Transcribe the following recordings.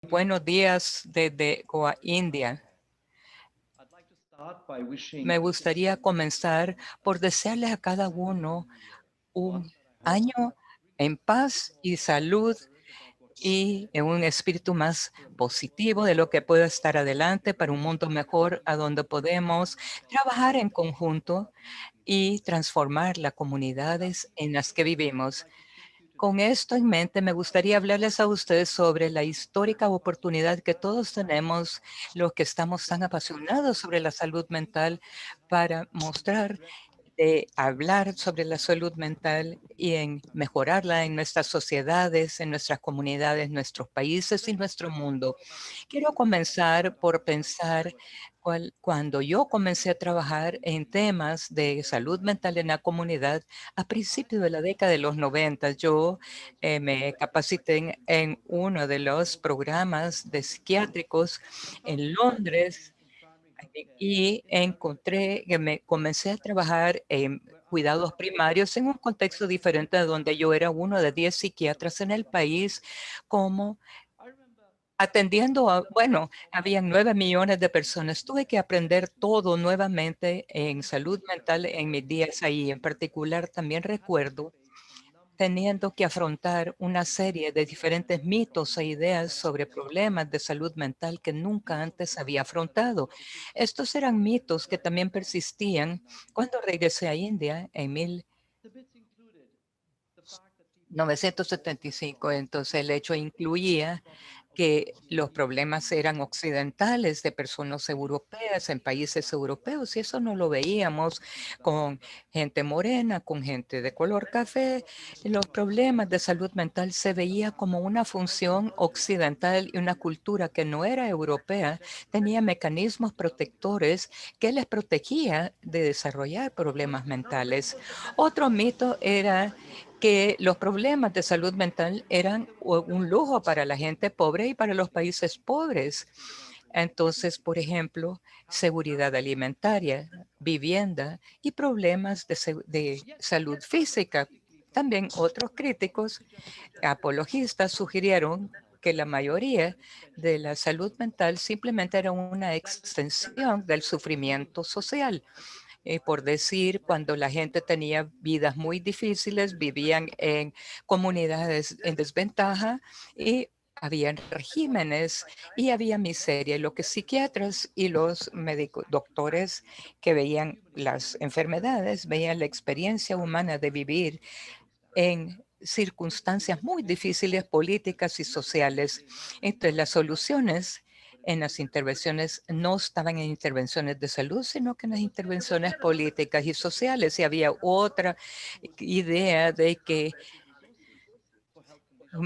Buenos días desde Goa, India. Me gustaría comenzar por desearles a cada uno un año en paz y salud y en un espíritu más positivo de lo que pueda estar adelante para un mundo mejor a donde podemos trabajar en conjunto y transformar las comunidades en las que vivimos. Con esto en mente, me gustaría hablarles a ustedes sobre la histórica oportunidad que todos tenemos, los que estamos tan apasionados sobre la salud mental, para mostrar, hablar sobre la salud mental y en mejorarla en nuestras sociedades, en nuestras comunidades, nuestros países y nuestro mundo. Quiero comenzar por pensar cuando yo comencé a trabajar en temas de salud mental en la comunidad a principios de la década de los 90. Yo me capacité en uno de los programas de psiquiátricos en Londres y encontré que me comencé a trabajar en cuidados primarios en un contexto diferente de donde yo era uno de 10 psiquiatras en el país, como atendiendo a, bueno, habían 9 millones de personas. Tuve que aprender todo nuevamente en salud mental en mis días ahí. En particular, también recuerdo teniendo que afrontar una serie de diferentes mitos e ideas sobre problemas de salud mental que nunca antes había afrontado. Estos eran mitos que también persistían cuando regresé a India en 1975. Entonces, el hecho incluía que los problemas eran occidentales de personas europeas en países europeos, y eso no lo veíamos con gente morena, con gente de color café. Los problemas de salud mental se veía como una función occidental, y una cultura que no era europea tenía mecanismos protectores que les protegía de desarrollar problemas mentales. Otro mito era que los problemas de salud mental eran un lujo para la gente pobre y para los países pobres. Entonces, por ejemplo, seguridad alimentaria, vivienda y problemas de salud física. También otros críticos apologistas sugirieron que la mayoría de la salud mental simplemente era una extensión del sufrimiento social. Por decir, cuando la gente tenía vidas muy difíciles, vivían en comunidades en desventaja y habían regímenes y había miseria. Y lo que psiquiatras y los médicos, doctores que veían las enfermedades, veían la experiencia humana de vivir en circunstancias muy difíciles políticas y sociales. Entonces, las soluciones en las intervenciones no estaban en intervenciones de salud, sino que en las intervenciones políticas y sociales. Y había otra idea de que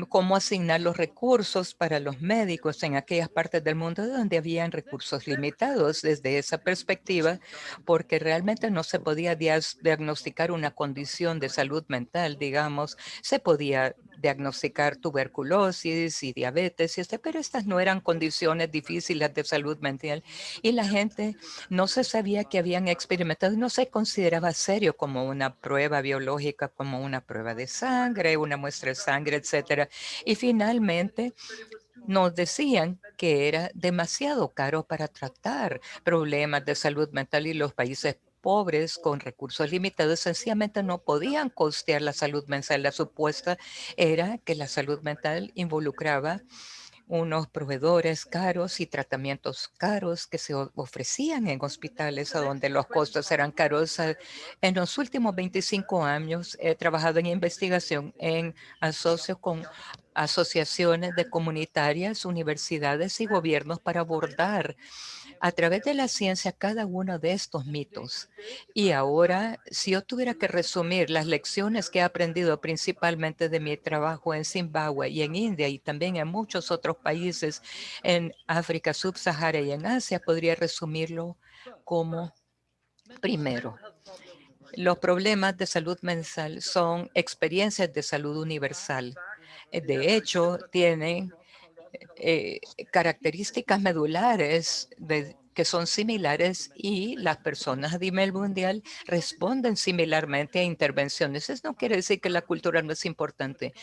cómo asignar los recursos para los médicos en aquellas partes del mundo donde habían recursos limitados desde esa perspectiva, porque realmente no se podía diagnosticar una condición de salud mental, digamos. Se podía diagnosticar tuberculosis y diabetes, pero estas no eran condiciones difíciles de salud mental, y la gente no se sabía que habían experimentado, no se consideraba serio como una prueba biológica, como una prueba de sangre, una muestra de sangre, etcétera. Y finalmente nos decían que era demasiado caro para tratar problemas de salud mental, y los países pobres con recursos limitados sencillamente no podían costear la salud mental. La supuesta era que la salud mental involucraba unos proveedores caros y tratamientos caros que se ofrecían en hospitales a donde los costos eran caros. En los últimos 25 años he trabajado en investigación en asocio con asociaciones de comunitarias, universidades y gobiernos para abordar a través de la ciencia cada uno de estos mitos. Y ahora, si yo tuviera que resumir las lecciones que he aprendido principalmente de mi trabajo en Zimbabue y en India y también en muchos otros países en África subsahara y en Asia, podría resumirlo como: primero, los problemas de salud mental son experiencias de salud universal. De hecho, tienen eh, características medulares que son similares, y las personas a nivel mundial responden similarmente a intervenciones. Eso no quiere decir que la cultura no es importante.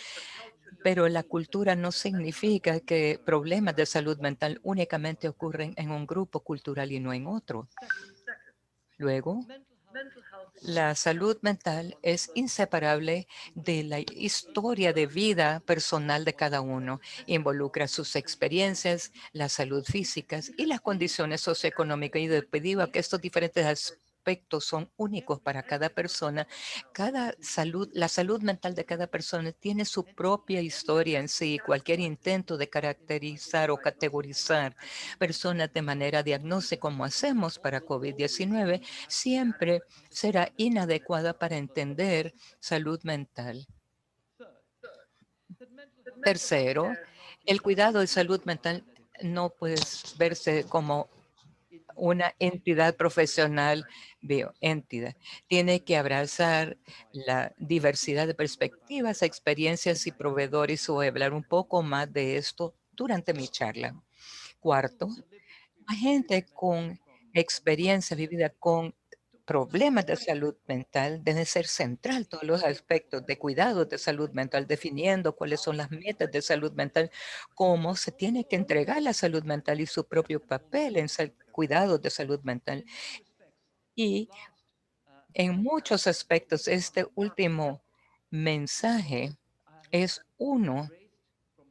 Pero la cultura no significa que problemas de salud mental únicamente ocurren en un grupo cultural y no en otro. Luego, la salud mental es inseparable de la historia de vida personal de cada uno. Involucra sus experiencias, la salud física y las condiciones socioeconómicas. Y debido a que estos diferentes aspectos son únicos para cada persona, la salud mental de cada persona tiene su propia historia en sí. Cualquier intento de caracterizar o categorizar personas de manera diagnóstica, como hacemos para COVID-19, siempre será inadecuada para entender salud mental. Tercero, el cuidado de salud mental no puede verse como una entidad profesional bioentidad. Tiene que abrazar la diversidad de perspectivas, experiencias y proveedores. Voy a hablar un poco más de esto durante mi charla. Cuarto, la gente con experiencia vivida con problemas de salud mental debe ser central todos los aspectos de cuidado de salud mental, definiendo cuáles son las metas de salud mental, cómo se tiene que entregar la salud mental y su propio papel en cuidado de salud mental. Y en muchos aspectos, este último mensaje es uno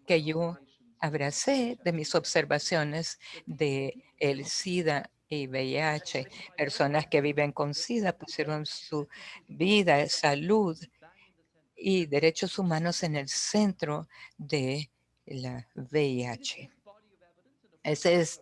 que yo abracé de mis observaciones de el SIDA y VIH. Personas que viven con SIDA pusieron su vida, salud y derechos humanos en el centro de la VIH. Es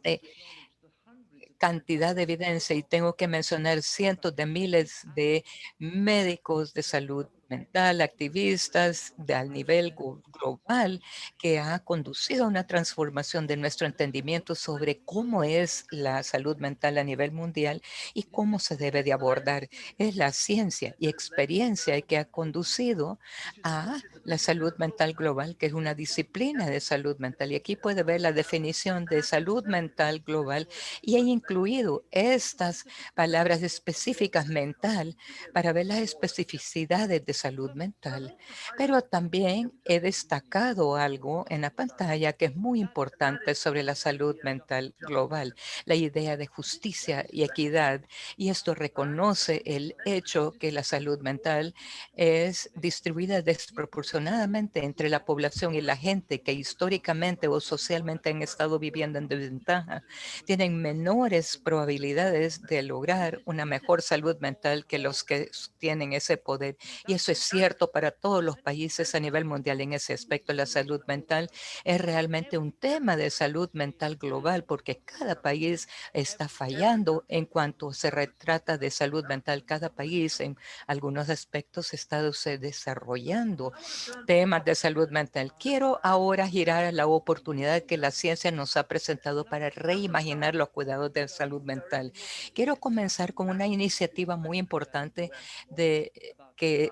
cantidad de evidencia y tengo que mencionar cientos de miles de médicos de salud mental, activistas al nivel global que ha conducido a una transformación de nuestro entendimiento sobre cómo es la salud mental a nivel mundial y cómo se debe de abordar. Es la ciencia y experiencia que ha conducido a la salud mental global, que es una disciplina de salud mental. Y aquí puede ver la definición de salud mental global y he incluido estas palabras específicas mental para ver las especificidades de salud mental. Pero también he destacado algo en la pantalla que es muy importante sobre la salud mental global, la idea de justicia y equidad. Y esto reconoce el hecho que la salud mental es distribuida desproporcionadamente entre la población y la gente que históricamente o socialmente han estado viviendo en desventaja tienen menores probabilidades de lograr una mejor salud mental que los que tienen ese poder. Y eso es cierto para todos los países a nivel mundial en ese aspecto. La salud mental es realmente un tema de salud mental global porque cada país está fallando en cuanto se retrata de salud mental. Cada país en algunos aspectos está desarrollando temas de salud mental. Quiero ahora girar a la oportunidad que la ciencia nos ha presentado para reimaginar los cuidados de salud mental. Quiero comenzar con una iniciativa muy importante de que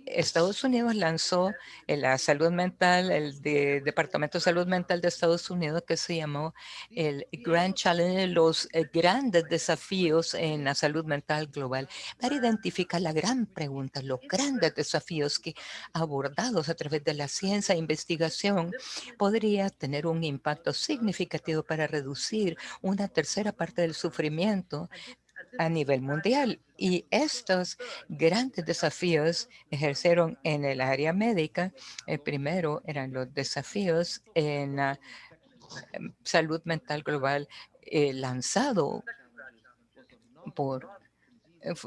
Estados Unidos lanzó en la salud mental, Departamento de Salud Mental de Estados Unidos, que se llamó el Grand Challenge, los grandes desafíos en la salud mental global, para identificar la gran pregunta, los grandes desafíos que abordados a través de la ciencia e investigación podría tener un impacto significativo para reducir una tercera parte del sufrimiento a nivel mundial. Y estos grandes desafíos ejercieron en el área médica. El primero eran los desafíos en la salud mental global lanzado por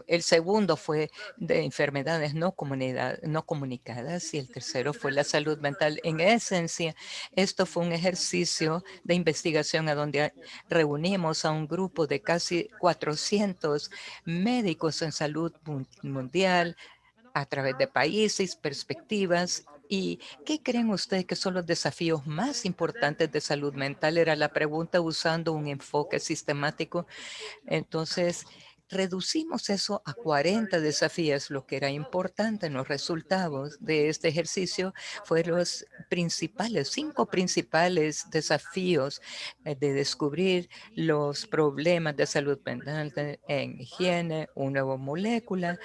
el segundo fue de enfermedades no comunicadas y el tercero fue la salud mental. En esencia, esto fue un ejercicio de investigación a donde reunimos a un grupo de casi 400 médicos en salud mundial a través de países, perspectivas. ¿Y qué creen ustedes que son los desafíos más importantes de salud mental? Era la pregunta usando un enfoque sistemático. Entonces, reducimos eso a 40 desafíos. Lo que era importante en los resultados de este ejercicio fueron los principales, 5 principales desafíos de descubrir los problemas de salud mental en higiene, una nueva molécula,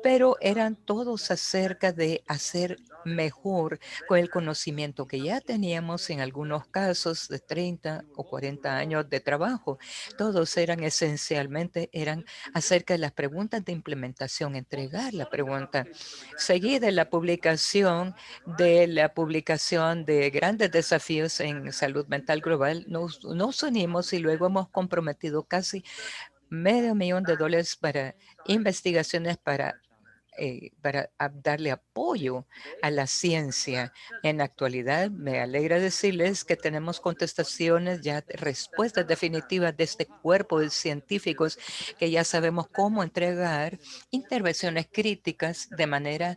pero eran todos acerca de hacer mejor con el conocimiento que ya teníamos en algunos casos de 30 o 40 años de trabajo. Todos eran esencialmente, eran acerca de las preguntas de implementación, entregar la pregunta. Seguida la publicación de grandes desafíos en salud mental global, nos unimos y luego hemos comprometido casi $500,000 para investigaciones para darle apoyo a la ciencia. En la actualidad, me alegra decirles que tenemos contestaciones, ya respuestas definitivas de este cuerpo de científicos que ya sabemos cómo entregar intervenciones críticas de manera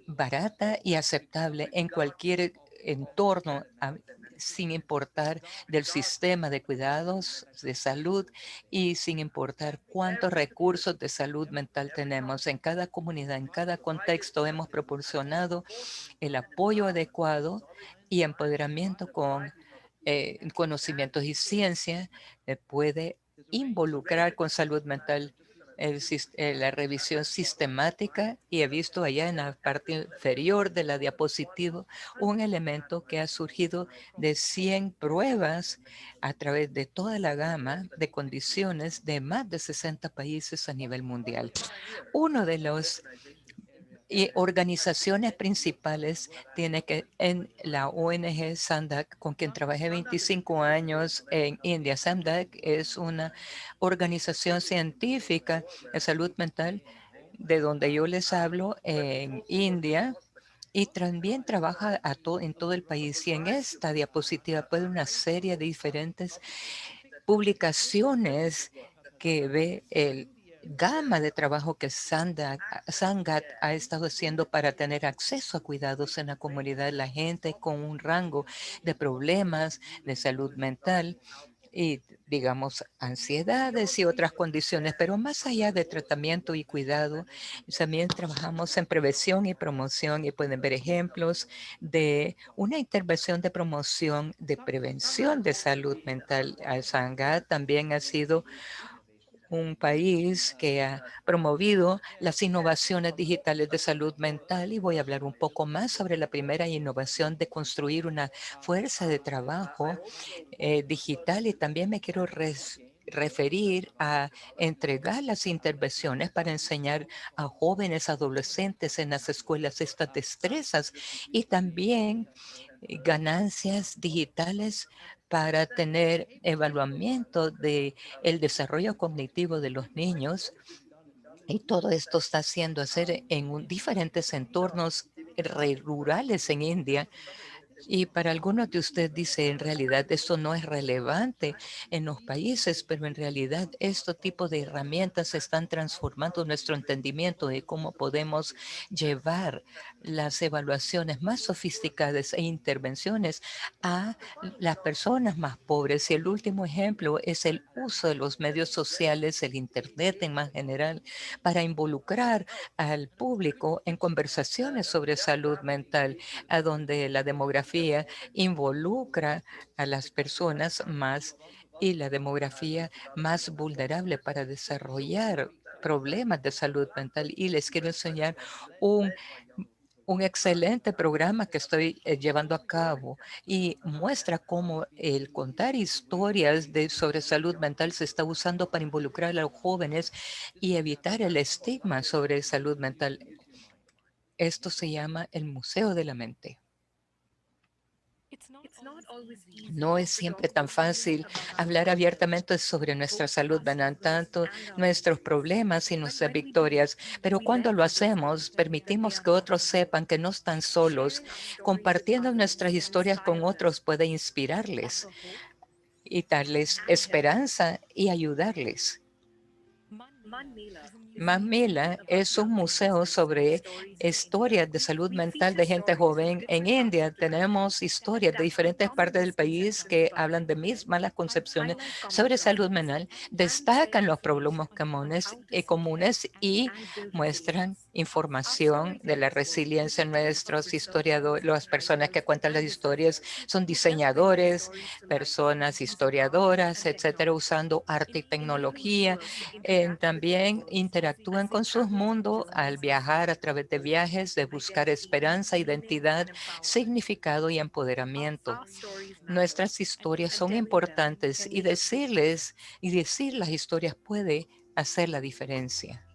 barata y aceptable en cualquier entorno, sin importar del sistema de cuidados de salud y sin importar cuántos recursos de salud mental tenemos. En cada comunidad, en cada contexto, hemos proporcionado el apoyo adecuado y empoderamiento con conocimientos y ciencia puede involucrar con salud mental la revisión sistemática, y he visto allá en la parte inferior de la diapositiva un elemento que ha surgido de 100 pruebas a través de toda la gama de condiciones de más de 60 países a nivel mundial. Uno de los organizaciones principales tiene que en la ONG SANDAC, con quien trabajé 25 años en India. SANDAC es una organización científica de salud mental de donde yo les hablo en India, y también trabaja en todo el país. Y en esta diapositiva puede una serie de diferentes publicaciones que ve el gama de trabajo que Sangat ha estado haciendo para tener acceso a cuidados en la comunidad de la gente con un rango de problemas de salud mental y, digamos, ansiedades y otras condiciones, pero más allá de tratamiento y cuidado, también trabajamos en prevención y promoción, y pueden ver ejemplos de una intervención de promoción de prevención de salud mental. Sangha también ha sido un país que ha promovido las innovaciones digitales de salud mental, y voy a hablar un poco más sobre la primera innovación de construir una fuerza de trabajo digital, y también me quiero referir a entregar las intervenciones para enseñar a jóvenes, adolescentes en las escuelas estas destrezas, y también ganancias digitales para tener evaluamiento de el desarrollo cognitivo de los niños. Y todo esto está haciendo hacer en diferentes entornos rurales en India, y para algunos de ustedes dice, en realidad esto no es relevante en los países, pero en realidad este tipo de herramientas están transformando nuestro entendimiento de cómo podemos llevar las evaluaciones más sofisticadas e intervenciones a las personas más pobres. Y el último ejemplo es el uso de los medios sociales, el Internet en más general, para involucrar al público en conversaciones sobre salud mental, a donde la demografía involucra a las personas más y la demografía más vulnerable para desarrollar problemas de salud mental. Y les quiero enseñar un un excelente programa que estoy llevando a cabo, y muestra cómo el contar historias sobre salud mental se está usando para involucrar a los jóvenes y evitar el estigma sobre salud mental. Esto se llama el Museo de la Mente. No es siempre tan fácil hablar abiertamente sobre nuestra salud mental, tanto nuestros problemas y nuestras victorias, pero cuando lo hacemos, permitimos que otros sepan que no están solos. Compartiendo nuestras historias con otros puede inspirarles y darles esperanza y ayudarles. Mamila es un museo sobre historias de salud mental de gente joven en India. Tenemos historias de diferentes partes del país que hablan de mis malas concepciones sobre salud mental, destacan los problemas comunes y muestran información de la resiliencia. Nuestros historiadores, las personas que cuentan las historias son diseñadores, personas historiadoras, etcétera, usando arte y tecnología. También interactúan con su mundo al viajar a través de viajes, de buscar esperanza, identidad, significado y empoderamiento. Nuestras historias son importantes y decir las historias puede hacer la diferencia.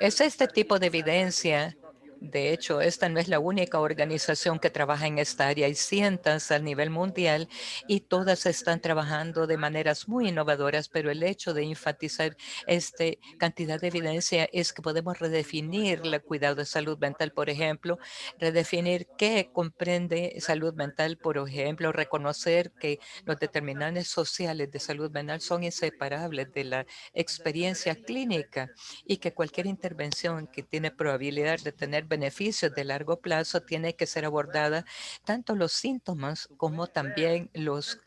Es este tipo de evidencia. De hecho, esta no es la única organización que trabaja en esta área. Hay cientos a nivel mundial y todas están trabajando de maneras muy innovadoras, pero el hecho de enfatizar esta cantidad de evidencia es que podemos redefinir el cuidado de salud mental, por ejemplo, redefinir qué comprende salud mental, por ejemplo, reconocer que los determinantes sociales de salud mental son inseparables de la experiencia clínica y que cualquier intervención que tiene probabilidad de tener beneficios de largo plazo tiene que ser abordada tanto los síntomas como también los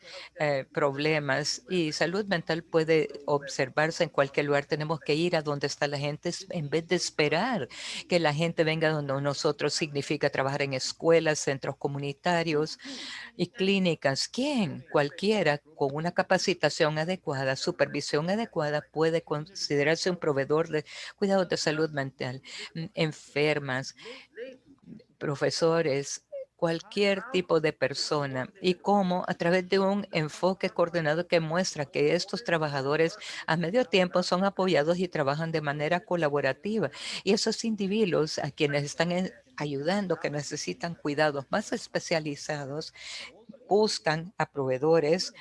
problemas. Y salud mental puede observarse en cualquier lugar. Tenemos que ir a donde está la gente en vez de esperar que la gente venga donde nosotros. Significa trabajar en escuelas, centros comunitarios y clínicas. ¿Quién? Cualquiera con una capacitación adecuada, supervisión adecuada, puede considerarse un proveedor de cuidados de salud mental. Enfermas, profesores, cualquier tipo de persona, y cómo a través de un enfoque coordinado que muestra que estos trabajadores a medio tiempo son apoyados y trabajan de manera colaborativa. Y esos individuos a quienes están ayudando, que necesitan cuidados más especializados, buscan a proveedores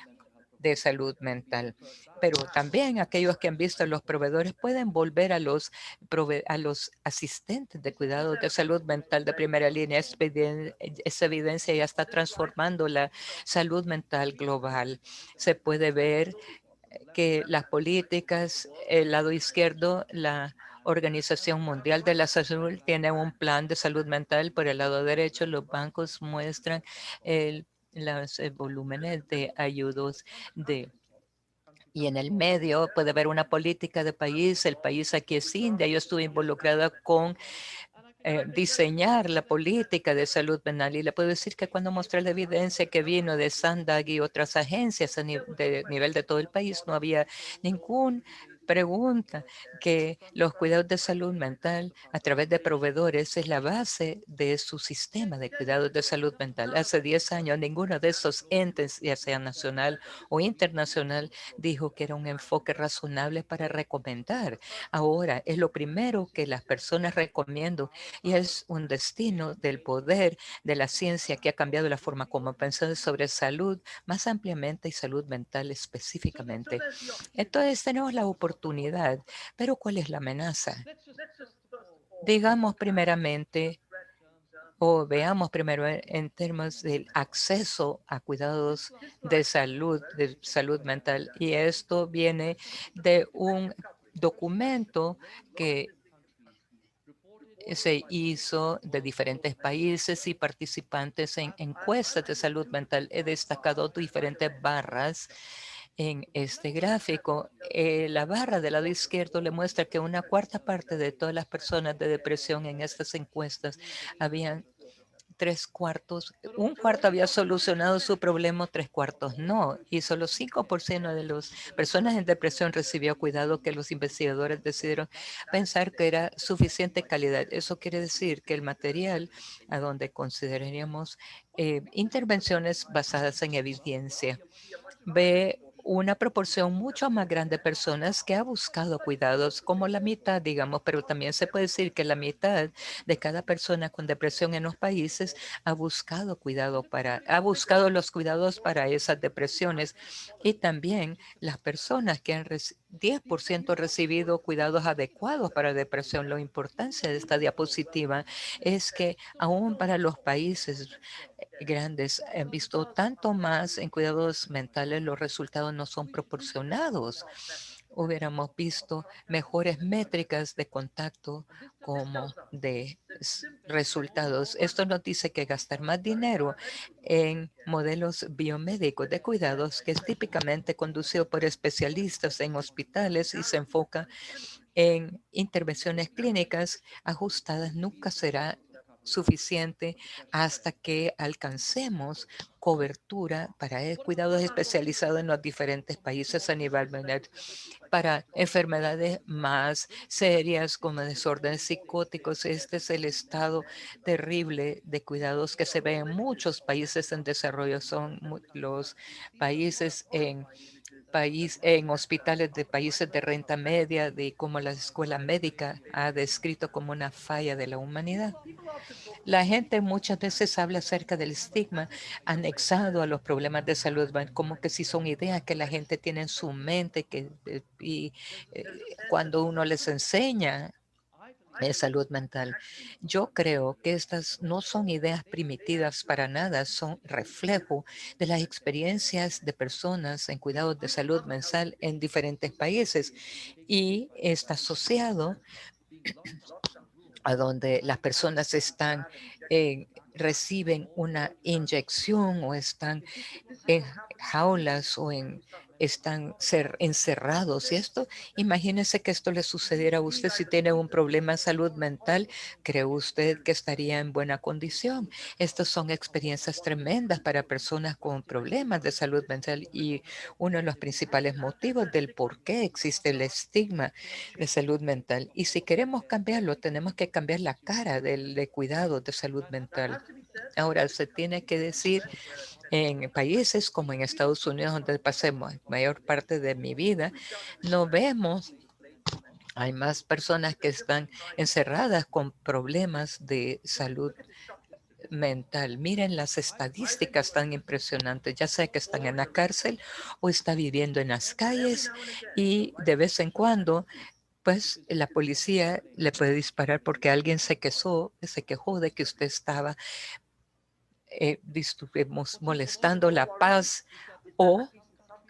de salud mental. Pero también aquellos que han visto a los proveedores pueden volver a a los asistentes de cuidado de salud mental de primera línea. Esa evidencia ya está transformando la salud mental global. Se puede ver que las políticas, el lado izquierdo, la Organización Mundial de la Salud tiene un plan de salud mental. Por el lado derecho, los bancos muestran los volúmenes de ayudos de y en el medio puede haber una política de país. El país aquí es India. Yo estuve involucrada con diseñar la política de salud mental. Y le puedo decir que cuando mostré la evidencia que vino de Sandag y otras agencias de nivel de todo el país, no había ninguna pregunta que los cuidados de salud mental a través de proveedores es la base de su sistema de cuidados de salud mental. Hace 10 años ninguno de esos entes, ya sea nacional o internacional, dijo que era un enfoque razonable para recomendar. Ahora es lo primero que las personas recomiendan y es un destino del poder de la ciencia que ha cambiado la forma como pensamos sobre salud más ampliamente y salud mental específicamente. Entonces tenemos la oportunidad, pero ¿cuál es la amenaza? Digamos primeramente o veamos primero en términos del acceso a cuidados de salud mental. Y esto viene de un documento que se hizo de diferentes países y participantes en encuestas de salud mental. He destacado diferentes barras en este gráfico. La barra del lado izquierdo le muestra que una cuarta parte de todas las personas de depresión en estas encuestas habían tres cuartos, un cuarto había solucionado su problema, tres cuartos no, y solo 5% de las personas en depresión recibió cuidado que los investigadores decidieron pensar que era suficiente calidad. Eso quiere decir que el material a donde consideraríamos intervenciones basadas en evidencia ve una proporción mucho más grande de personas que ha buscado cuidados, como la mitad, digamos, pero también se puede decir que la mitad de cada persona con depresión en los países ha buscado los cuidados para esas depresiones. Y también las personas que han 10% recibido cuidados adecuados para depresión. La importancia de esta diapositiva es que aún para los países grandes han visto tanto más en cuidados mentales, los resultados no son proporcionados. Hubiéramos visto mejores métricas de contacto como de resultados. Esto nos dice que gastar más dinero en modelos biomédicos de cuidados, que es típicamente conducido por especialistas en hospitales y se enfoca en intervenciones clínicas ajustadas, nunca será suficiente hasta que alcancemos cobertura para cuidados especializados en los diferentes países a nivel mundial para enfermedades más serias como desórdenes psicóticos. Este es el estado terrible de cuidados que se ve en muchos países en desarrollo. Son los países en hospitales de países de renta media, de como la escuela médica ha descrito como una falla de la humanidad. La gente muchas veces habla acerca del estigma anexado a los problemas de salud, como que si son ideas que la gente tiene en su mente y eh, cuando uno les enseña de salud mental. Yo creo que estas no son ideas primitivas para nada, son reflejo de las experiencias de personas en cuidados de salud mental en diferentes países y está asociado a donde las personas reciben una inyección o están en jaulas o están encerrados. Y esto, imagínese que esto le sucediera a usted si tiene un problema de salud mental, ¿cree usted que estaría en buena condición? Estas son experiencias tremendas para personas con problemas de salud mental y uno de los principales motivos del por qué existe el estigma de salud mental. Y si queremos cambiarlo, tenemos que cambiar la cara de cuidado de salud mental. Ahora, se tiene que decir en países como en Estados Unidos, donde pasé mayor parte de mi vida, no vemos, hay más personas que están encerradas con problemas de salud mental. Miren las estadísticas tan impresionantes, ya sea que están en la cárcel o está viviendo en las calles y de vez en cuando pues la policía le puede disparar porque alguien se quejó de que usted estaba molestando la paz o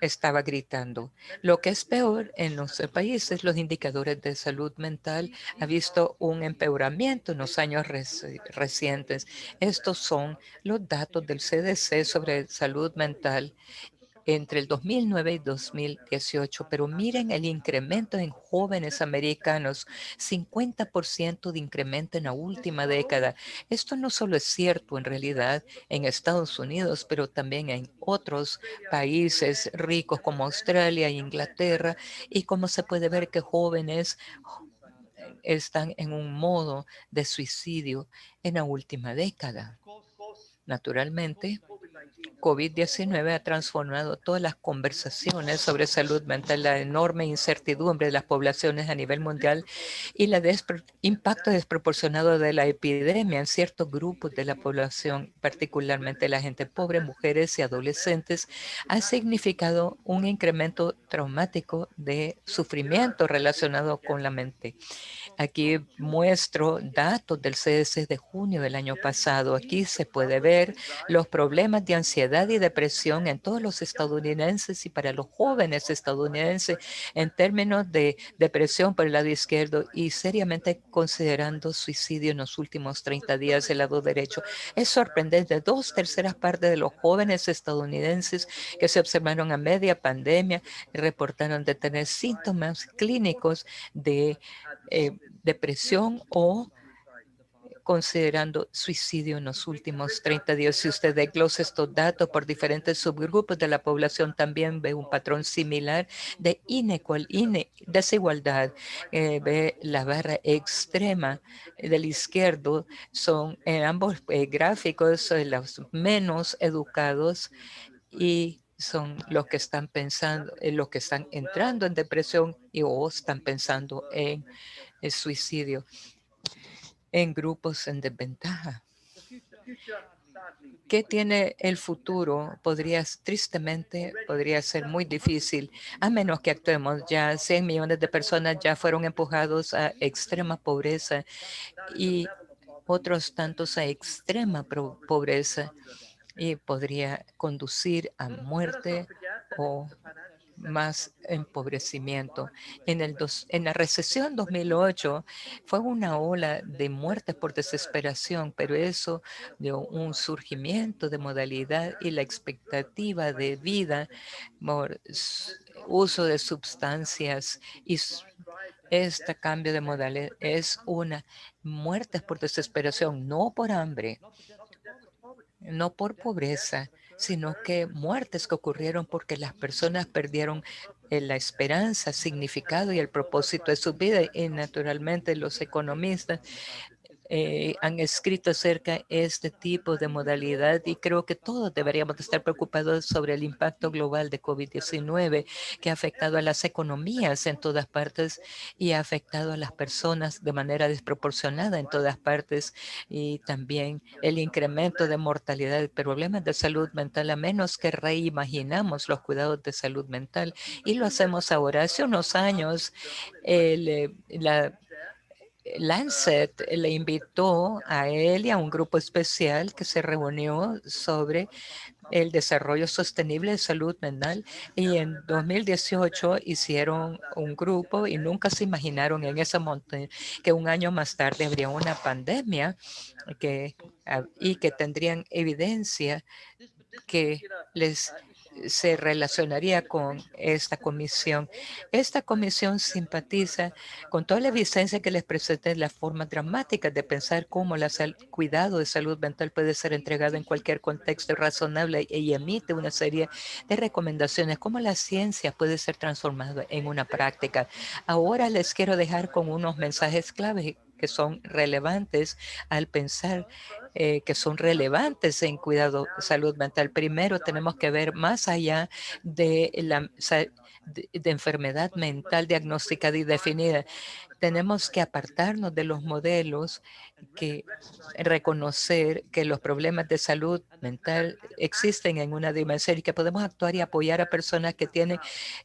estaba gritando. Lo que es peor, en los países, los indicadores de salud mental han visto un empeoramiento en los años recientes. Estos son los datos del CDC sobre salud mental entre el 2009 y 2018, pero miren el incremento en jóvenes americanos, 50% de incremento en la última década. Esto no solo es cierto en realidad en Estados Unidos, pero también en otros países ricos como Australia e Inglaterra, y como se puede ver que jóvenes están en un modo de suicidio en la última década. Naturalmente, COVID-19 ha transformado todas las conversaciones sobre salud mental, la enorme incertidumbre de las poblaciones a nivel mundial y el impacto desproporcionado de la epidemia en ciertos grupos de la población, particularmente la gente pobre, mujeres y adolescentes, ha significado un incremento traumático de sufrimiento relacionado con la mente. Aquí muestro datos del CDC de junio del año pasado. Aquí se puede ver los problemas de ansiedad y depresión en todos los estadounidenses y para los jóvenes estadounidenses en términos de depresión por el lado izquierdo y seriamente considerando suicidio en los últimos 30 días del lado derecho. Es sorprendente. 2/3 partes de los jóvenes estadounidenses que se observaron a media pandemia reportaron de tener síntomas clínicos de depresión o considerando suicidio en los últimos 30 días. Si usted desglosa estos datos por diferentes subgrupos de la población, también ve un patrón similar de desigualdad. Ve la barra extrema del izquierdo, son en ambos gráficos los menos educados y son los que están pensando, los que están entrando en depresión y o están pensando en el suicidio en grupos en desventaja. ¿Qué tiene el futuro? Tristemente, podría ser muy difícil, a menos que actuemos. Ya 100 millones de personas ya fueron empujados a extrema pobreza y otros tantos a extrema pobreza. y podría conducir a muerte o más empobrecimiento. En la recesión 2008 fue una ola de muertes por desesperación, pero eso dio un surgimiento de modalidad y la expectativa de vida por uso de sustancias y este cambio de modalidad es una muerte por desesperación, no por hambre, no por pobreza, sino que muertes que ocurrieron porque las personas perdieron la esperanza, significado y el propósito de su vida. Y naturalmente los economistas han escrito acerca de este tipo de modalidad y creo que todos deberíamos de estar preocupados sobre el impacto global de COVID-19 que ha afectado a las economías en todas partes y ha afectado a las personas de manera desproporcionada en todas partes y también el incremento de mortalidad y problemas de salud mental a menos que reimaginamos los cuidados de salud mental y lo hacemos ahora. Hace unos años la Lancet le invitó a él y a un grupo especial que se reunió sobre el desarrollo sostenible de salud mental y en 2018 hicieron un grupo y nunca se imaginaron en ese monte que un año más tarde habría una pandemia y que tendrían evidencia que les se relacionaría con esta comisión. Esta comisión simpatiza con toda la evidencia que les presenta la forma dramática de pensar cómo el cuidado de salud mental puede ser entregado en cualquier contexto razonable y emite una serie de recomendaciones cómo la ciencia puede ser transformada en una práctica. Ahora les quiero dejar con unos mensajes clave que son relevantes al pensar que son relevantes en cuidado de salud mental. Primero, tenemos que ver más allá de de enfermedad mental diagnosticada y definida. Tenemos que apartarnos de los modelos que reconocer que los problemas de salud mental existen en una dimensión y que podemos actuar y apoyar a personas que tienen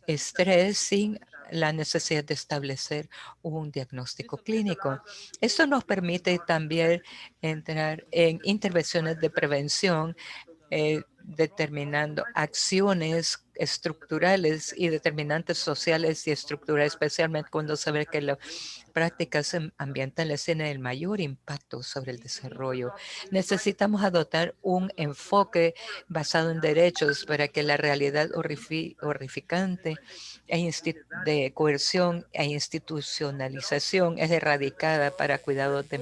estrés sin la necesidad de establecer un diagnóstico clínico. Esto nos permite también entrar en intervenciones de prevención determinando acciones estructurales y determinantes sociales y estructurales, especialmente cuando se ve que las prácticas ambientales tienen el mayor impacto sobre el desarrollo. Necesitamos adoptar un enfoque basado en derechos para que la realidad horrificante de coerción e institucionalización es erradicada para cuidados de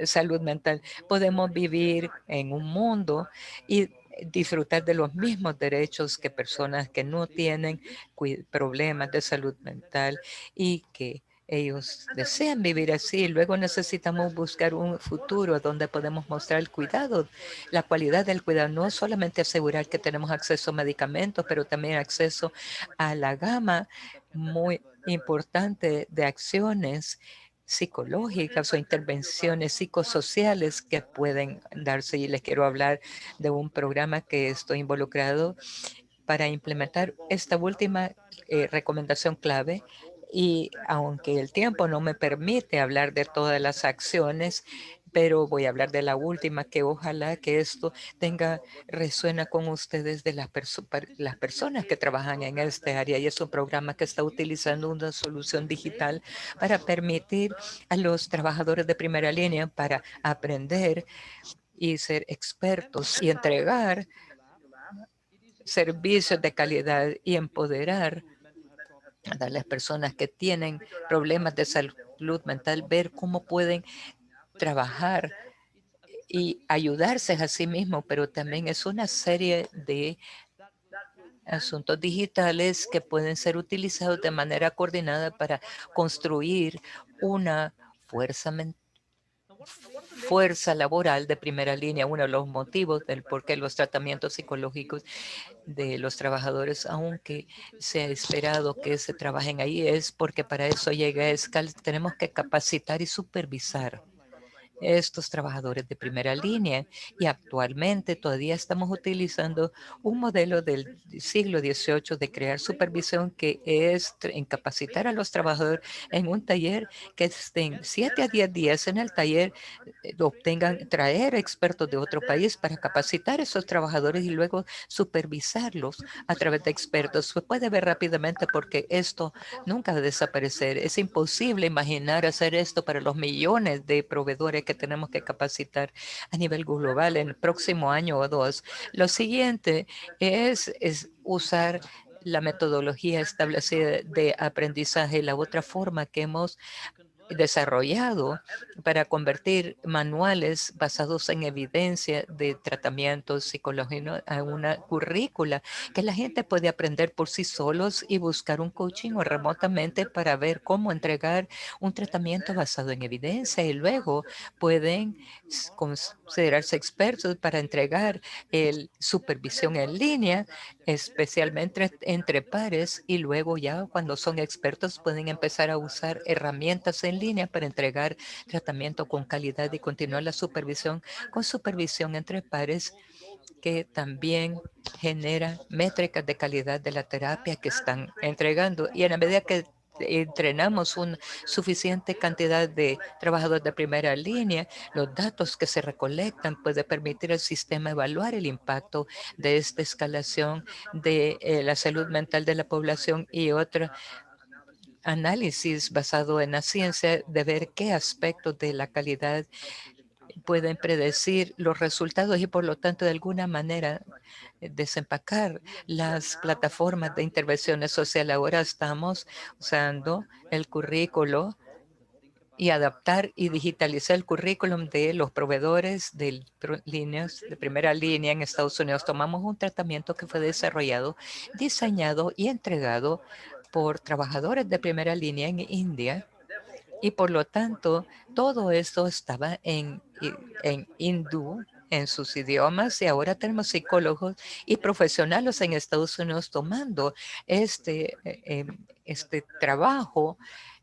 salud mental. Podemos vivir en un mundo y disfrutar de los mismos derechos que personas que no tienen problemas de salud mental y que ellos desean vivir así. Luego necesitamos buscar un futuro donde podemos mostrar el cuidado, la cualidad del cuidado, no solamente asegurar que tenemos acceso a medicamentos, pero también acceso a la gama muy importante de acciones psicológicas o intervenciones psicosociales que pueden darse. Y les quiero hablar de un programa que estoy involucrado para implementar esta última recomendación clave. Y aunque el tiempo no me permite hablar de todas las acciones, pero voy a hablar de la última, que ojalá que esto resuena con ustedes de las personas que trabajan en este área. Y es un programa que está utilizando una solución digital para permitir a los trabajadores de primera línea para aprender y ser expertos y entregar servicios de calidad y empoderar a las personas que tienen problemas de salud mental, ver cómo pueden trabajar y ayudarse a sí mismos, pero también es una serie de asuntos digitales que pueden ser utilizados de manera coordinada para construir una fuerza fuerza laboral de primera línea. Uno de los motivos del por qué los tratamientos psicológicos de los trabajadores, aunque se ha esperado que se trabajen ahí, es porque para eso llega a escala, tenemos que capacitar y supervisar estos trabajadores de primera línea. Y actualmente todavía estamos utilizando un modelo del siglo XVIII de crear supervisión, que es capacitar a los trabajadores en un taller, que estén 7 a 10 días en el taller, traer expertos de otro país para capacitar a esos trabajadores y luego supervisarlos a través de expertos. Se puede ver rápidamente porque esto nunca va a desaparecer. Es imposible imaginar hacer esto para los millones de proveedores que tenemos que capacitar a nivel global en el próximo año o dos. Lo siguiente es usar la metodología establecida de aprendizaje. La otra forma que hemos desarrollado para convertir manuales basados en evidencia de tratamientos psicológicos a una currícula que la gente puede aprender por sí solos y buscar un coaching o remotamente para ver cómo entregar un tratamiento basado en evidencia, y luego pueden considerarse expertos para entregar supervisión en línea, especialmente entre pares, y luego ya cuando son expertos pueden empezar a usar herramientas en línea para entregar tratamiento con calidad y continuar la supervisión con supervisión entre pares, que también genera métricas de calidad de la terapia que están entregando. Y en la medida que entrenamos una suficiente cantidad de trabajadores de primera línea, los datos que se recolectan puede permitir al sistema evaluar el impacto de esta escalación de la salud mental de la población, y otro análisis basado en la ciencia de ver qué aspectos de la calidad pueden predecir los resultados y por lo tanto de alguna manera desempacar las plataformas de intervenciones sociales. Ahora estamos usando el currículo y adaptar y digitalizar el currículum de los proveedores de líneas de primera línea en Estados Unidos. Tomamos un tratamiento que fue desarrollado, diseñado y entregado por trabajadores de primera línea en India, y por lo tanto todo esto estaba en hindú, en sus idiomas, y ahora tenemos psicólogos y profesionales en Estados Unidos tomando este trabajo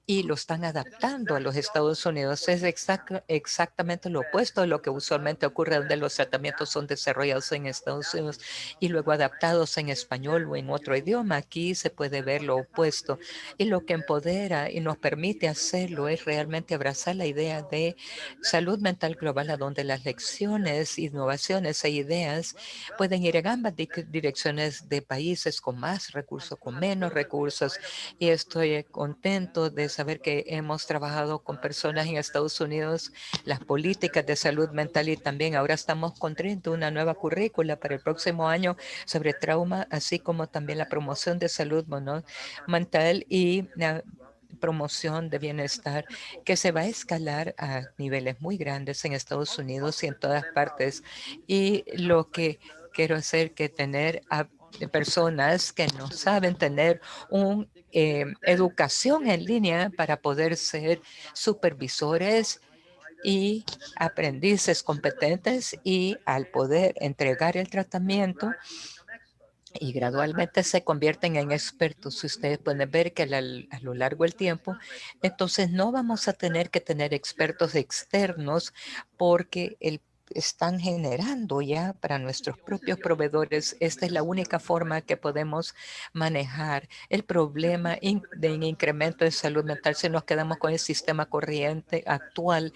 y lo están adaptando a los Estados Unidos. Es exactamente lo opuesto de lo que usualmente ocurre, donde los tratamientos son desarrollados en Estados Unidos y luego adaptados en español o en otro idioma. Aquí se puede ver lo opuesto, y lo que empodera y nos permite hacerlo es realmente abrazar la idea de salud mental global, a donde las lecciones, innovaciones e ideas pueden ir en ambas direcciones, de países con más recursos, con menos recursos. Y estoy contento de saber que hemos trabajado con personas en Estados Unidos, las políticas de salud mental, y también ahora estamos construyendo una nueva currícula para el próximo año sobre trauma, así como también la promoción de salud mental y la promoción de bienestar, que se va a escalar a niveles muy grandes en Estados Unidos y en todas partes. Y lo que quiero hacer que tener a personas que no saben tener una educación en línea para poder ser supervisores y aprendices competentes, y al poder entregar el tratamiento y gradualmente se convierten en expertos. Si ustedes pueden ver que a lo largo del tiempo, entonces no vamos a tener que tener expertos externos, porque están generando ya para nuestros propios proveedores. Esta es la única forma que podemos manejar el problema de incremento de salud mental si nos quedamos con el sistema corriente actual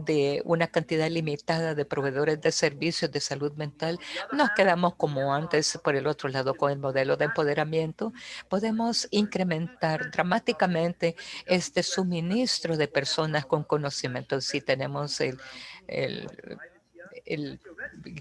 de una cantidad limitada de proveedores de servicios de salud mental. Nos quedamos como antes. Por el otro lado, con el modelo de empoderamiento, podemos incrementar dramáticamente este suministro de personas con conocimiento. Si tenemos el el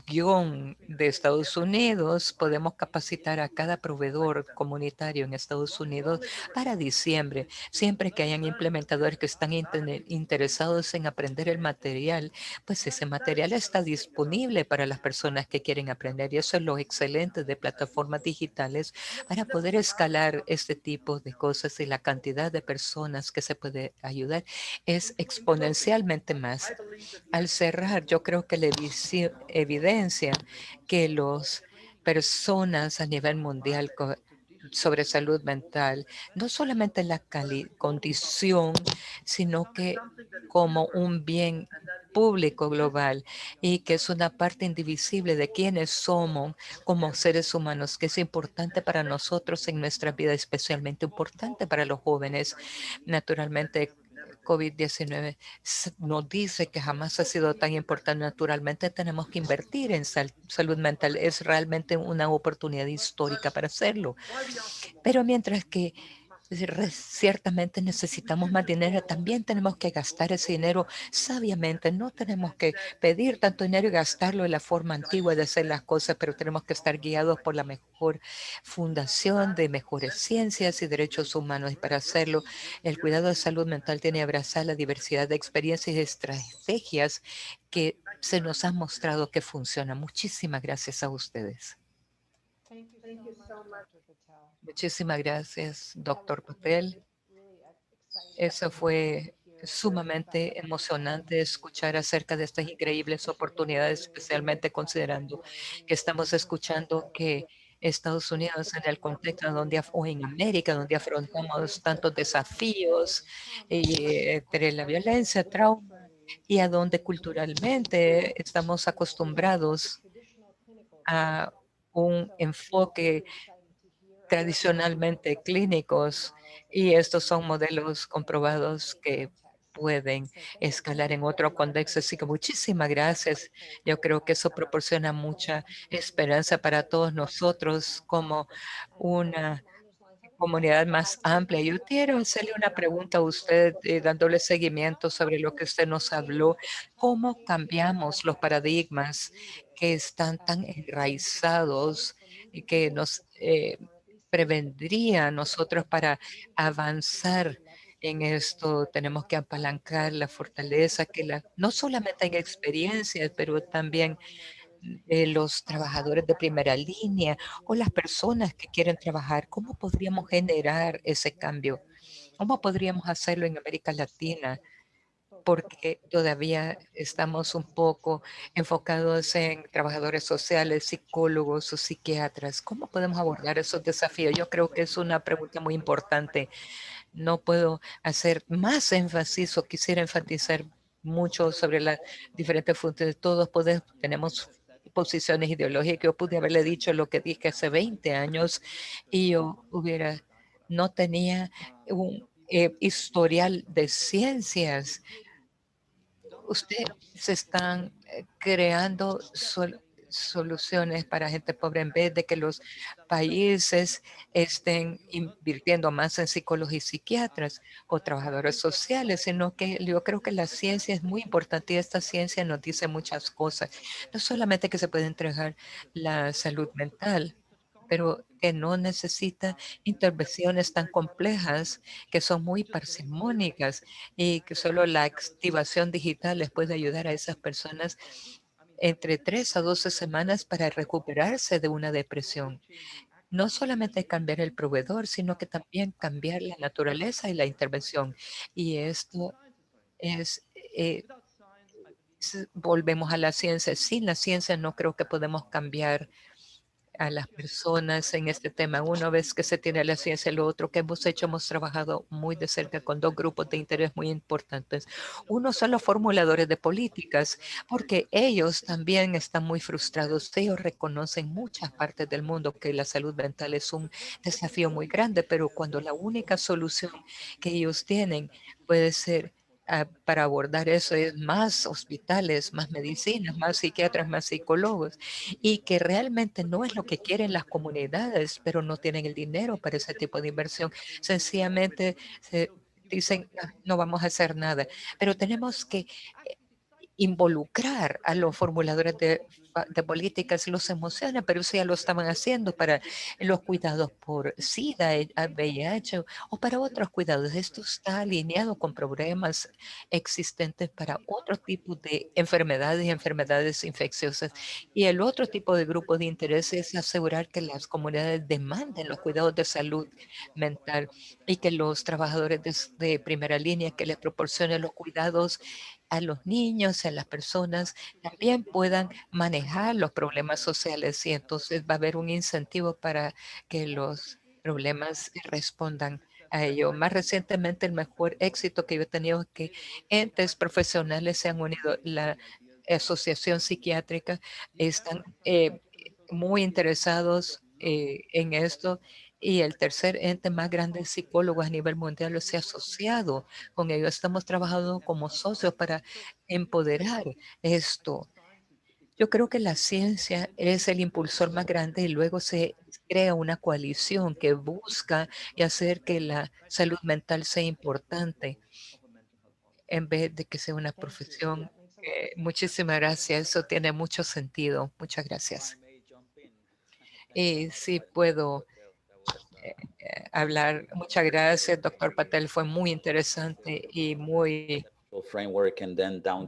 guión de Estados Unidos, podemos capacitar a cada proveedor comunitario en Estados Unidos para diciembre. Siempre que hayan implementadores que están interesados en aprender el material, pues ese material está disponible para las personas que quieren aprender. Y eso es lo excelente de plataformas digitales para poder escalar este tipo de cosas, y la cantidad de personas que se puede ayudar es exponencialmente más. Al cerrar, yo creo que la evidencia que las personas a nivel mundial sobre salud mental, no solamente la condición, sino que como un bien público global y que es una parte indivisible de quienes somos como seres humanos, que es importante para nosotros en nuestra vida, especialmente importante para los jóvenes. Naturalmente, COVID-19 nos dice que jamás ha sido tan importante. Naturalmente, tenemos que invertir en salud mental. Es realmente una oportunidad histórica para hacerlo. Pero mientras que ciertamente necesitamos más dinero, también tenemos que gastar ese dinero sabiamente. No tenemos que pedir tanto dinero y gastarlo de la forma antigua de hacer las cosas, pero tenemos que estar guiados por la mejor fundación de mejores ciencias y derechos humanos. Y para hacerlo, el cuidado de salud mental tiene que abrazar la diversidad de experiencias y estrategias que se nos han mostrado que funcionan. Muchísimas gracias a ustedes. Muchísimas gracias, doctor Patel. Eso fue sumamente emocionante escuchar acerca de estas increíbles oportunidades, especialmente considerando que estamos escuchando que Estados Unidos en el contexto o en América, donde afrontamos tantos desafíos entre la violencia, trauma, y a donde culturalmente estamos acostumbrados a un enfoque tradicionalmente clínicos, y estos son modelos comprobados que pueden escalar en otro contexto. Así que muchísimas gracias. Yo creo que eso proporciona mucha esperanza para todos nosotros como una comunidad más amplia. Yo quiero hacerle una pregunta a usted, dándole seguimiento sobre lo que usted nos habló. ¿Cómo cambiamos los paradigmas que están tan enraizados y que nos prevendría a nosotros para avanzar en esto? Tenemos que apalancar la fortaleza no solamente en experiencias, pero también de los trabajadores de primera línea o las personas que quieren trabajar. ¿Cómo podríamos generar ese cambio? ¿Cómo podríamos hacerlo en América Latina? Porque todavía estamos un poco enfocados en trabajadores sociales, psicólogos o psiquiatras. ¿Cómo podemos abordar esos desafíos? Yo creo que es una pregunta muy importante. No puedo hacer más énfasis o quisiera enfatizar mucho sobre las diferentes funciones. Todos tenemos posiciones ideológicas. Yo pude haberle dicho lo que dije hace 20 años y no tenía un historial de ciencias. Usted se están creando soluciones para gente pobre en vez de que los países estén invirtiendo más en psicólogos y psiquiatras o trabajadores sociales, sino que yo creo que la ciencia es muy importante y esta ciencia nos dice muchas cosas. No solamente que se puede entregar la salud mental, pero que no necesita intervenciones tan complejas, que son muy parsimónicas y que solo la activación digital les puede ayudar a esas personas entre 3 a 12 semanas para recuperarse de una depresión. No solamente cambiar el proveedor, sino que también cambiar la naturaleza y la intervención. Y esto es, volvemos a la ciencia. Sin la ciencia no creo que podemos cambiar a las personas en este tema. Una vez que se tiene la ciencia, lo otro que hemos hecho, hemos trabajado muy de cerca con dos grupos de interés muy importantes. Uno son los formuladores de políticas, porque ellos también están muy frustrados. Ellos reconocen en muchas partes del mundo que la salud mental es un desafío muy grande, pero cuando la única solución que ellos tienen puede ser para abordar eso es más hospitales, más medicinas, más psiquiatras, más psicólogos, y que realmente no es lo que quieren las comunidades, pero no tienen el dinero para ese tipo de inversión. Sencillamente se dicen: "Ah, no vamos a hacer nada". Pero tenemos que involucrar a los formuladores de políticas, los emociona, pero eso ya lo estaban haciendo para los cuidados por SIDA, VIH o para otros cuidados. Esto está alineado con problemas existentes para otro tipo de enfermedades y enfermedades infecciosas. Y el otro tipo de grupo de interés es asegurar que las comunidades demanden los cuidados de salud mental y que los trabajadores de primera línea que les proporcionen los cuidados a los niños, a las personas, también puedan manejar los problemas sociales y entonces va a haber un incentivo para que los problemas respondan a ello. Más recientemente, el mejor éxito que yo he tenido es que entes profesionales se han unido. La Asociación Psiquiátrica están muy interesados en esto. Y el tercer ente más grande de psicólogos a nivel mundial se ha asociado con ellos. Estamos trabajando como socios para empoderar esto. Yo creo que la ciencia es el impulsor más grande y luego se crea una coalición que busca y hacer que la salud mental sea importante en vez de que sea una profesión. Muchísimas gracias. Eso tiene mucho sentido. Muchas gracias. Y sí puedo hablar. Muchas gracias, doctor Patel. Fue muy interesante y muy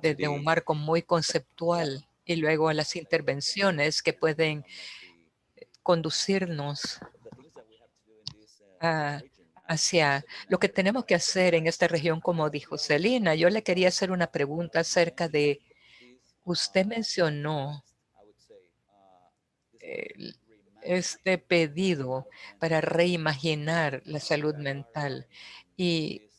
desde un marco muy conceptual y luego a las intervenciones que pueden conducirnos a- hacia lo que tenemos que hacer en esta región, como dijo Celina. Yo le quería hacer una pregunta acerca de, usted mencionó el- este pedido para reimaginar la salud mental y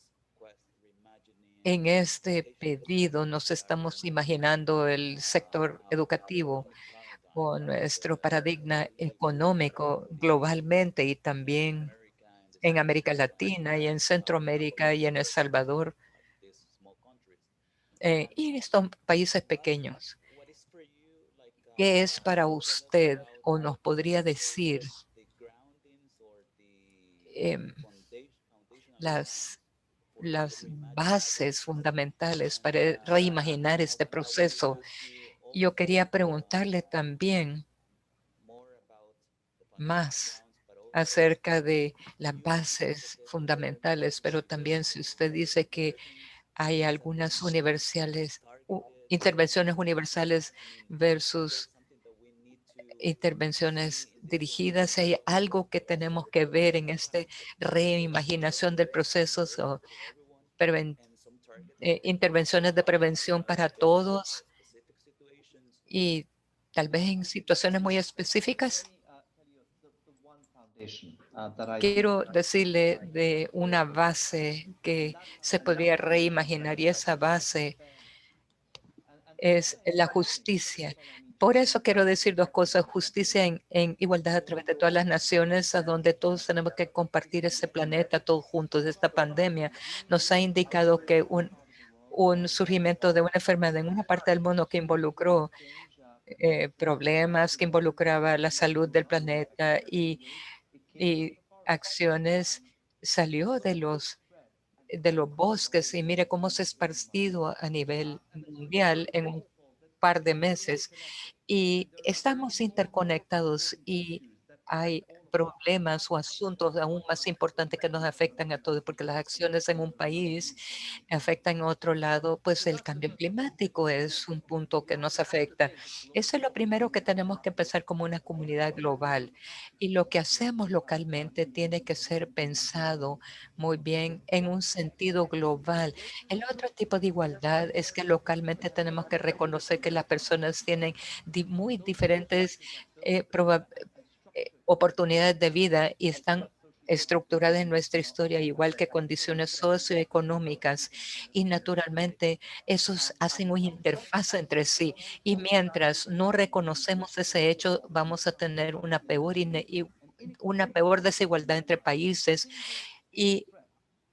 en este pedido nos estamos imaginando el sector educativo o nuestro paradigma económico globalmente y también en América Latina y en Centroamérica y en El Salvador y en estos países pequeños. ¿Qué es para usted o nos podría decir em, las, las bases fundamentales para reimaginar este proceso? Yo quería preguntarle también más acerca de las bases fundamentales, pero también si usted dice que hay algunas intervenciones universales versus intervenciones dirigidas, hay algo que tenemos que ver en esta reimaginación del proceso o intervenciones de prevención para todos y tal vez en situaciones muy específicas. Quiero decirle de una base que se podría reimaginar y esa base es la justicia. Por eso quiero decir dos cosas, justicia en igualdad a través de todas las naciones, a donde todos tenemos que compartir ese planeta todos juntos. Esta pandemia nos ha indicado que un surgimiento de una enfermedad en una parte del mundo que involucró problemas, que involucraba la salud del planeta y acciones, salió de los bosques y mire cómo se ha esparcido a nivel mundial en un par de meses y estamos interconectados y hay problemas o asuntos aún más importantes que nos afectan a todos, porque las acciones en un país afectan a otro lado, pues el cambio climático es un punto que nos afecta. Eso es lo primero que tenemos que empezar como una comunidad global. Y lo que hacemos localmente tiene que ser pensado muy bien en un sentido global. El otro tipo de igualdad es que localmente tenemos que reconocer que las personas tienen muy diferentes oportunidades de vida y están estructuradas en nuestra historia, igual que condiciones socioeconómicas. Y naturalmente, esos hacen una interfaz entre sí. Y mientras no reconocemos ese hecho, vamos a tener una peor desigualdad entre países. Y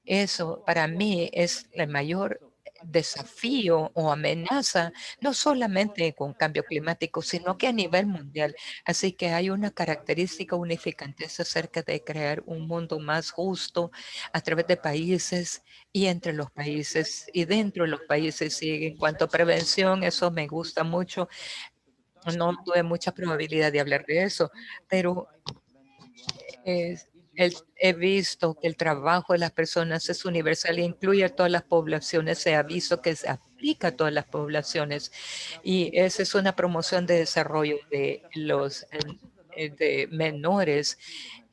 eso para mí es el mayor desafío o amenaza, no solamente con cambio climático, sino que a nivel mundial. Así que hay una característica unificante es acerca de crear un mundo más justo a través de países y entre los países y dentro de los países. Y en cuanto a prevención, eso me gusta mucho. No tuve mucha probabilidad de hablar de eso, pero he visto que el trabajo de las personas es universal e incluye a todas las poblaciones. Se ha visto que se aplica a todas las poblaciones y esa es una promoción de desarrollo de los de menores.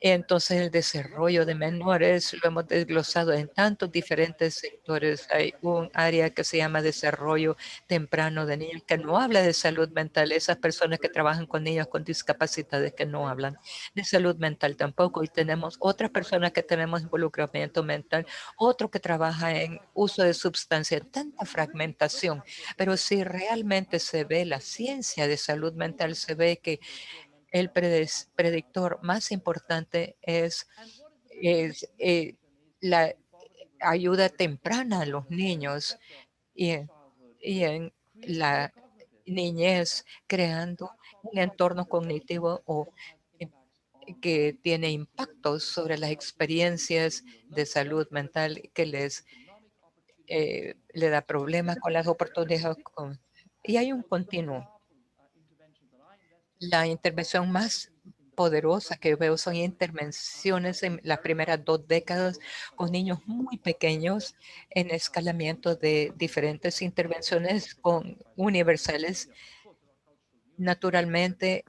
Entonces, el desarrollo de menores lo hemos desglosado en tantos diferentes sectores. Hay un área que se llama desarrollo temprano de niños, que no habla de salud mental. Esas personas que trabajan con niños con discapacidades que no hablan de salud mental tampoco. Y tenemos otras personas que tenemos involucramiento mental, otro que trabaja en uso de sustancias, tanta fragmentación. Pero si realmente se ve la ciencia de salud mental, se ve que el predictor más importante es la ayuda temprana a los niños y en la niñez, creando un entorno cognitivo eh, que tiene impactos sobre las experiencias de salud mental que le da problemas con las oportunidades. Y hay un continuo. La intervención más poderosa que veo son intervenciones en las primeras 2 décadas con niños muy pequeños en escalamiento de diferentes intervenciones con universales. Naturalmente,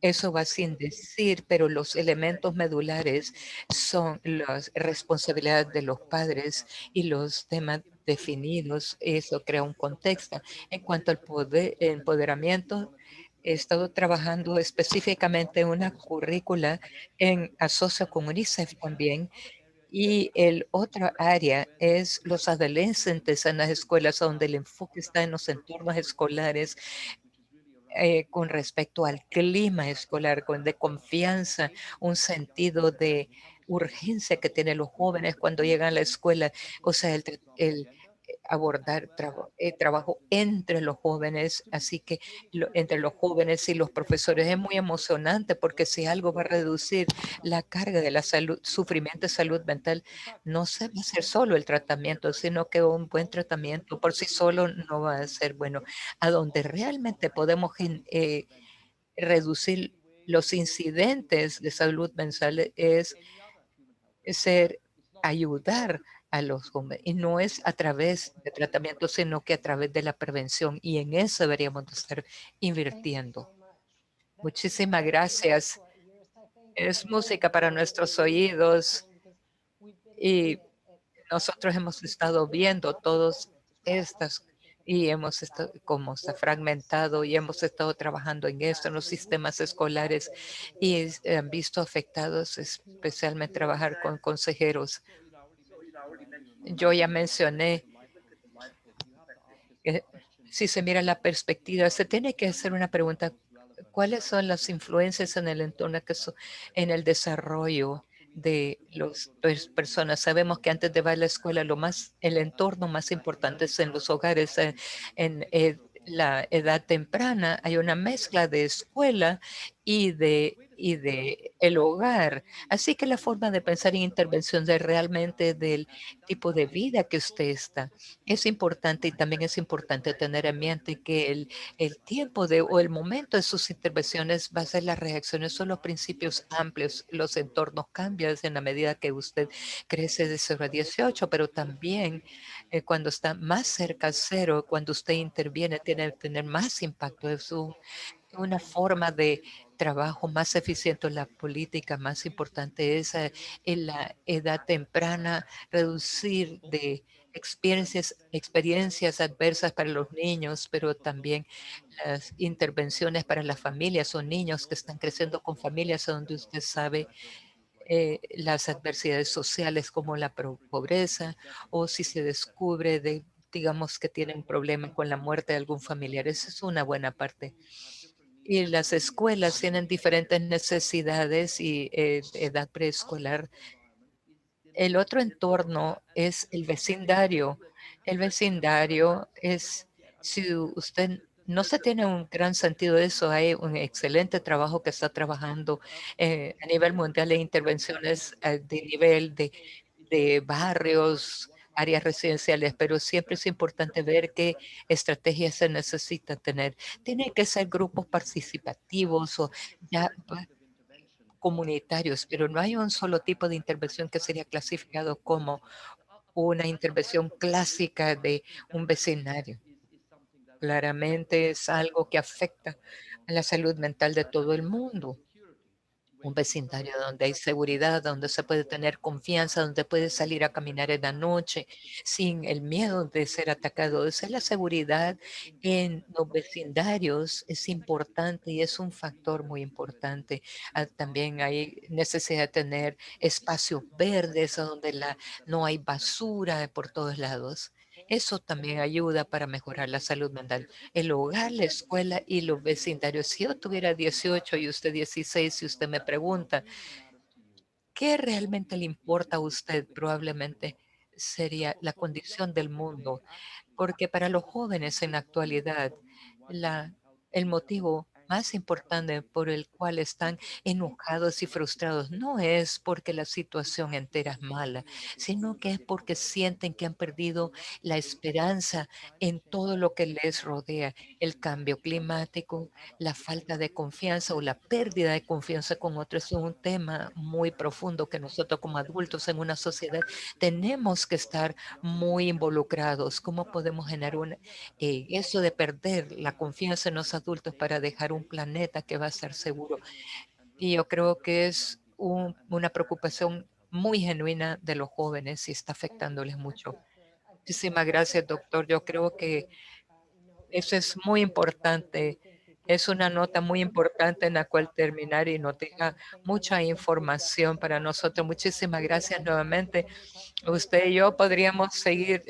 eso va sin decir, pero los elementos medulares son las responsabilidades de los padres y los temas definidos. Eso crea un contexto. En cuanto al poder, empoderamiento, he estado trabajando específicamente en una currícula en Asocio con UNICEF también. Y el otra área es los adolescentes en las escuelas, donde el enfoque está en los entornos escolares con respecto al clima escolar, de confianza, un sentido de urgencia que tienen los jóvenes cuando llegan a la escuela, o sea, abordar trabajo entre los jóvenes, así que entre los jóvenes y los profesores es muy emocionante porque si algo va a reducir la carga de la salud, sufrimiento de salud mental, no se va a hacer solo el tratamiento, sino que un buen tratamiento por sí solo no va a ser bueno. A donde realmente podemos reducir los incidentes de salud mental es ayudar a los jóvenes. Y no es a través de tratamiento, sino que a través de la prevención. Y en eso deberíamos de estar invirtiendo. Muchísimas gracias. Es música para nuestros oídos y nosotros hemos estado viendo todas estas y hemos estado como está fragmentado y hemos estado trabajando en esto en los sistemas escolares y han visto afectados especialmente trabajar con consejeros. Yo ya mencioné que si se mira la perspectiva, se tiene que hacer una pregunta: ¿cuáles son las influencias en el entorno en el desarrollo de las personas? Sabemos que antes de ir a la escuela, el entorno más importante es en los hogares. En la edad temprana hay una mezcla de escuela y de el hogar. Así que la forma de pensar en intervención de realmente del tipo de vida que usted está es importante y también es importante tener en mente que el tiempo o el momento de sus intervenciones va a ser las reacciones, son los principios amplios, los entornos cambian en la medida que usted crece de 0 a 18, pero también cuando está más cerca a cero, cuando usted interviene, tiene que tener más impacto. Es una forma de trabajo más eficiente en la política, más importante es en la edad temprana, reducir de experiencias adversas para los niños, pero también las intervenciones para las familias o niños que están creciendo con familias donde usted sabe las adversidades sociales como la pobreza o si se descubre digamos que tienen un problema con la muerte de algún familiar. Esa es una buena parte. Y las escuelas tienen diferentes necesidades y edad preescolar. El otro entorno es el vecindario. El vecindario es, si usted no se tiene un gran sentido de eso, hay un excelente trabajo que está trabajando a nivel mundial de intervenciones de nivel de barrios, áreas residenciales, pero siempre es importante ver qué estrategias se necesita tener. Tiene que ser grupos participativos o ya comunitarios, pero no hay un solo tipo de intervención que sería clasificado como una intervención clásica de un vecindario. Claramente es algo que afecta a la salud mental de todo el mundo. Un vecindario donde hay seguridad, donde se puede tener confianza, donde puedes salir a caminar en la noche sin el miedo de ser atacado. Esa es la seguridad en los vecindarios, es importante y es un factor muy importante. También hay necesidad de tener espacios verdes a donde no hay basura por todos lados. Eso también ayuda para mejorar la salud mental. El hogar, la escuela y los vecindarios. Si yo tuviera 18 y usted 16, si usted me pregunta, ¿qué realmente le importa a usted? Probablemente sería la condición del mundo, porque para los jóvenes en la actualidad, la, el motivo más importante por el cual están enojados y frustrados no es porque la situación entera es mala, sino que es porque sienten que han perdido la esperanza en todo lo que les rodea, el cambio climático, la falta de confianza o la pérdida de confianza con otros. Es un tema muy profundo que nosotros como adultos en una sociedad tenemos que estar muy involucrados. ¿Cómo podemos generar eso de perder la confianza en los adultos para dejar un planeta que va a estar seguro? Y yo creo que es una preocupación muy genuina de los jóvenes y está afectándoles mucho. Muchísimas gracias, doctor. Yo creo que eso es muy importante. Es una nota muy importante en la cual terminar y nos deja mucha información para nosotros. Muchísimas gracias nuevamente. Usted y yo podríamos seguir,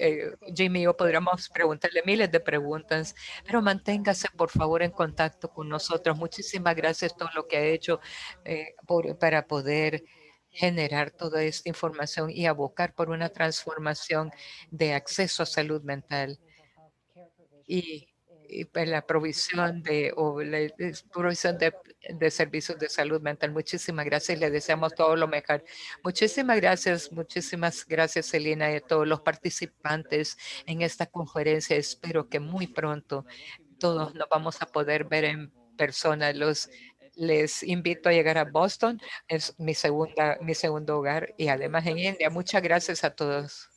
Jimmy y yo podríamos preguntarle miles de preguntas, pero manténgase por favor en contacto con nosotros. Muchísimas gracias por todo lo que ha hecho para poder generar toda esta información y abocar por una transformación de acceso a salud mental y, pues, la provisión provisión de servicios de salud mental. Muchísimas gracias y le deseamos todo lo mejor. Muchísimas gracias, Celina, y a todos los participantes en esta conferencia. Espero que muy pronto todos nos vamos a poder ver en persona. Les invito a llegar a Boston, es mi segundo hogar, y además en India. Muchas gracias a todos.